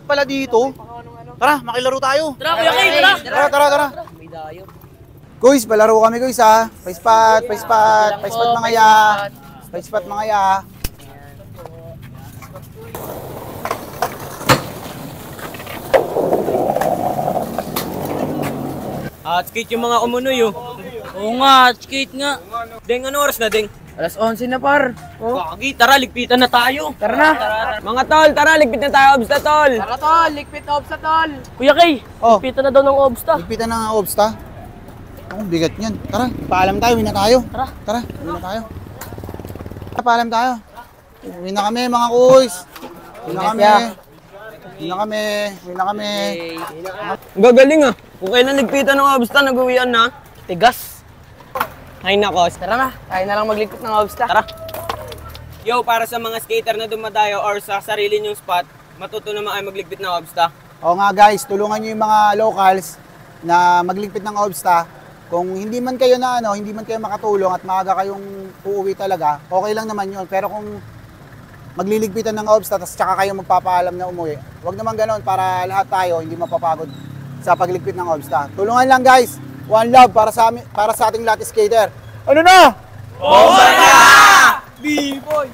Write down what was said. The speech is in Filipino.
dagat pala dito. Tara, makilaro tayo. Tara, Kuya Kay, tara. Tara. May dayo. Guys, palaro kami guys ha. Paispat mga ya. Paispat mga ya. Skate yung mga umunoy oh. Oo nga, skate nga. Deng, ano oras na, Deng? Alas 11 na par. Gagi, tara, ligpitan na tayo. Tara na. Mga tol, tara, ligpit na tayo, obsta tol. Tara tol, likpit obs na tol. Kuya Kay, Oh. likpitan na daw ng obs ta. Ligpitan ng obsta. Ang bigat niyan. Tara, paalam tayo, uwi na tayo. Tara. Uwi na tayo. Paalam tayo. Uwi na kami mga kuys. Uwi na kami. Gagaling ah. Kung kailan ligpitan ng obsta, nag-uwian na. Tigas. Ay nako. Tara na, tayo na lang maglikpit ng obs ta. Tara. Yo, para sa mga skater na dumadayo or sa sarili nyong spot, matuto naman ay magligpit ng obsta. Oo nga guys, tulungan niyo yung mga locals na magligpit ng obsta. Kung hindi man kayo hindi man kayo makatulong at maaga kayong uuwi talaga, okay lang naman yun. Pero kung magliligpitan ng obsta tapos tsaka kayo magpapaalam na umuwi, wag naman ganoon para lahat tayo hindi mapapagod sa pagligpit ng obsta. Tulungan lang guys. One love para sa ating lahat skater. Ano na? Bomba na! B-boy!